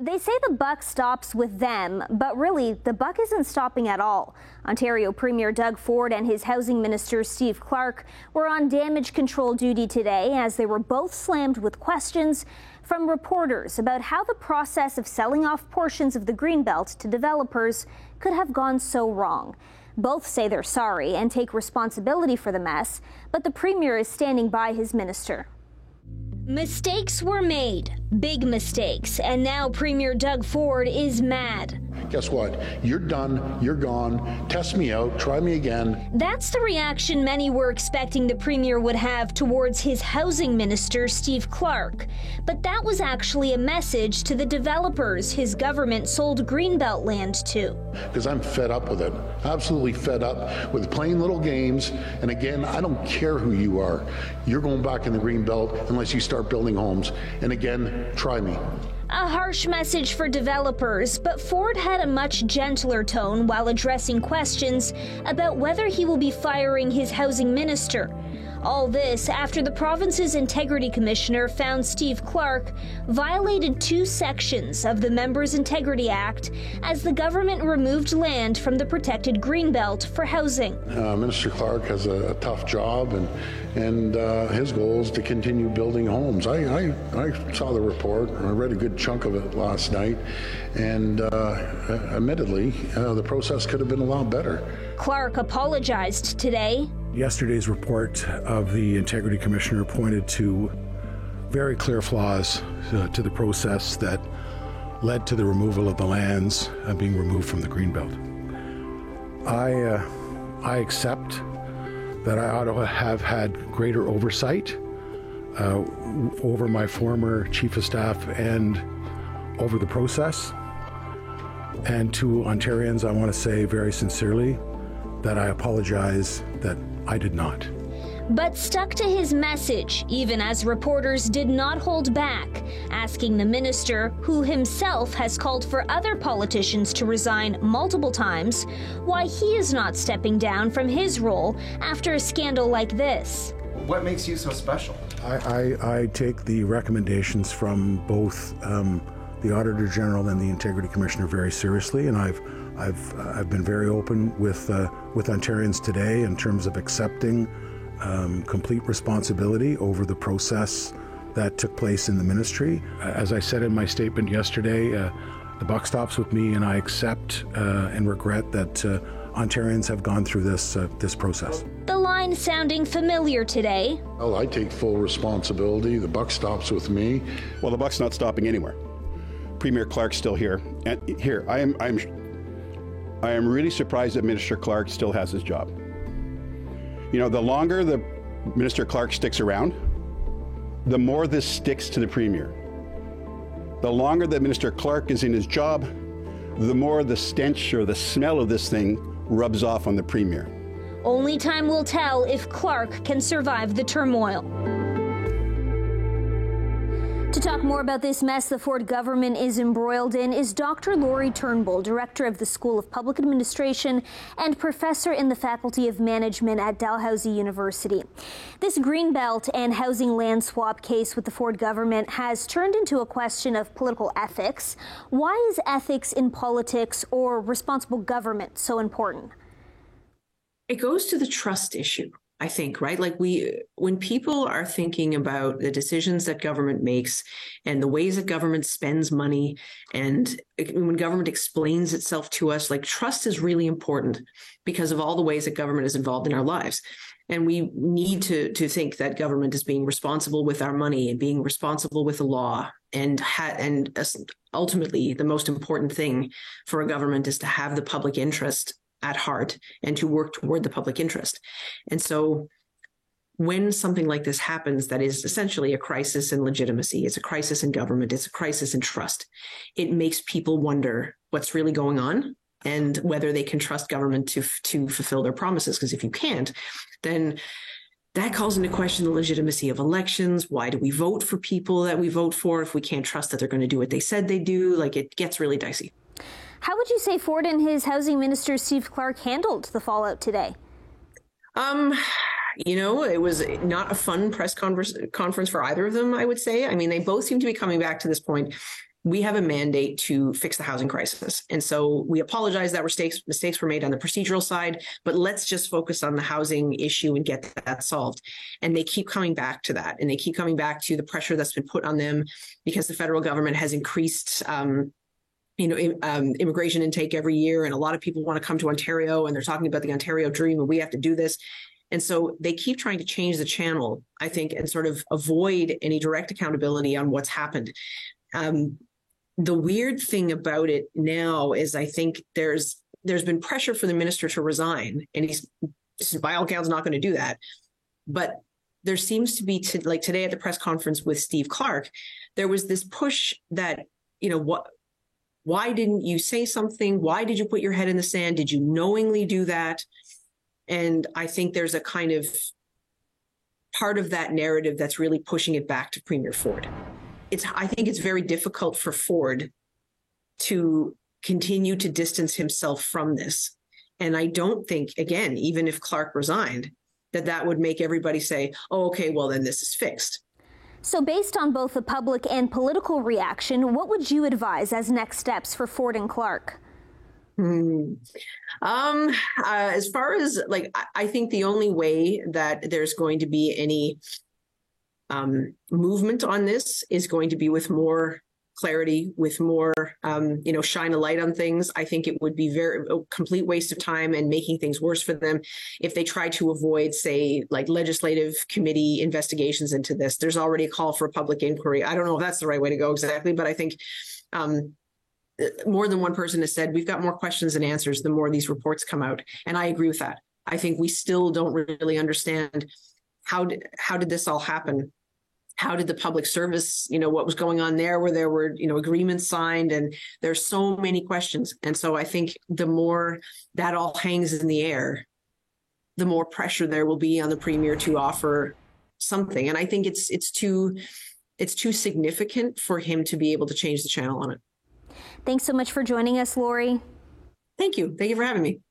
They say the buck stops with them, but really, the buck isn't stopping at all. Ontario Premier Doug Ford and his Housing Minister Steve Clark were on damage control duty today as they were both slammed with questions from reporters about how the process of selling off portions of the Greenbelt to developers could have gone so wrong. Both say they're sorry and take responsibility for the mess, but the Premier is standing by his minister. Mistakes were made, big mistakes, and now Premier Doug Ford is mad. Guess what? You're done, you're gone, test me out, try me again. That's the reaction many were expecting the Premier would have towards his Housing Minister, Steve Clark. But that was actually a message to the developers his government sold Greenbelt land to. Because I'm fed up with it, absolutely fed up with playing little games, and again, I don't care who you are. You're going back in the Greenbelt unless you start building homes, and again, try me. A harsh message for developers, but Ford had a much gentler tone while addressing questions about whether he will be firing his housing minister. All this after the province's Integrity Commissioner found Steve Clark violated 2 sections of the Members' Integrity Act as the government removed land from the protected Greenbelt for housing. Minister Clark has a tough job, and his goal is to continue building homes. I saw the report. I read a good chunk of it last night, and admittedly, the process could have been a lot better. Clark apologized today. Yesterday's report of the Integrity Commissioner pointed to very clear flaws to the process that led to the removal of the lands being removed from the Greenbelt. I accept that I ought to have had greater oversight over my former Chief of Staff and over the process. And to Ontarians, I want to say very sincerely that I apologize that I did not. But stuck to his message, even as reporters did not hold back, asking the minister, who himself has called for other politicians to resign multiple times, why he is not stepping down from his role after a scandal like this. What makes you so special? I take the recommendations from both the Auditor General and the Integrity Commissioner very seriously, and I've been very open with Ontarians today in terms of accepting complete responsibility over the process that took place in the ministry. As I said in my statement yesterday, the buck stops with me, and I accept and regret that Ontarians have gone through this process. The line sounding familiar today. Well, I take full responsibility. The buck stops with me. Well, the buck's not stopping anywhere. Premier Clark's still here, and here I am really surprised that Minister Clark still has his job. You know, the longer the Minister Clark sticks around, the more this sticks to the Premier. The longer that Minister Clark is in his job, the more the stench or the smell of this thing rubs off on the Premier. Only time will tell if Clark can survive the turmoil. To talk more about this mess the Ford government is embroiled in is Dr. Laurie Turnbull, director of the School of Public Administration and professor in the Faculty of Management at Dalhousie University. This Greenbelt and housing land swap case with the Ford government has turned into a question of political ethics. Why is ethics in politics or responsible government so important? It goes to the trust issue. I think, right? Like when people are thinking about the decisions that government makes and the ways that government spends money, and when government explains itself to us, like trust is really important because of all the ways that government is involved in our lives. And we need to think that government is being responsible with our money and being responsible with the law. And ultimately, the most important thing for a government is to have the public interest at heart and to work toward the public interest. And so when something like this happens, that is essentially a crisis in legitimacy, it's a crisis in government, it's a crisis in trust, it makes people wonder what's really going on and whether they can trust government to fulfill their promises. Because if you can't, then that calls into question the legitimacy of elections. Why do we vote for people that we vote for if we can't trust that they're going to do what they said they do? Like, it gets really dicey. How would you say Ford and his housing minister, Steve Clark, handled the fallout today? You know, it was not a fun press conference for either of them, I would say. I mean, they both seem to be coming back to this point we have a mandate to fix the housing crisis. And so we apologize that mistakes were made on the procedural side, but let's just focus on the housing issue and get that solved. And they keep coming back to that. And they keep coming back to the pressure that's been put on them because the federal government has increased immigration intake every year. And a lot of people want to come to Ontario, and they're talking about the Ontario dream, and we have to do this. And so they keep trying to change the channel, I think, and sort of avoid any direct accountability on what's happened. The weird thing about it now is I think there's been pressure for the minister to resign, and he's by all accounts not going to do that. But there seems to be, like today at the press conference with Steve Clark, there was this push that, why didn't you say something? Why did you put your head in the sand? Did you knowingly do that? And I think there's a kind of part of that narrative that's really pushing it back to Premier Ford. I think it's very difficult for Ford to continue to distance himself from this. And I don't think, again, even if Clark resigned, that would make everybody say, oh, okay, well, then this is fixed. So based on both the public and political reaction, what would you advise as next steps for Ford and Clark? As far as I think the only way that there's going to be any movement on this is going to be with more clarity, with more, shine a light on things. I think it would be a complete waste of time and making things worse for them if they try to avoid, say, like legislative committee investigations into this. There's already a call for a public inquiry. I don't know if that's the right way to go exactly, but I think more than one person has said we've got more questions than answers the more these reports come out. And I agree with that. I think we still don't really understand how did this all happen? How did the public service, what was going on there, where there were, agreements signed, and there's so many questions. And so I think the more that all hangs in the air, the more pressure there will be on the premier to offer something. And I think it's too significant for him to be able to change the channel on it. Thanks so much for joining us, Lori. Thank you. Thank you for having me.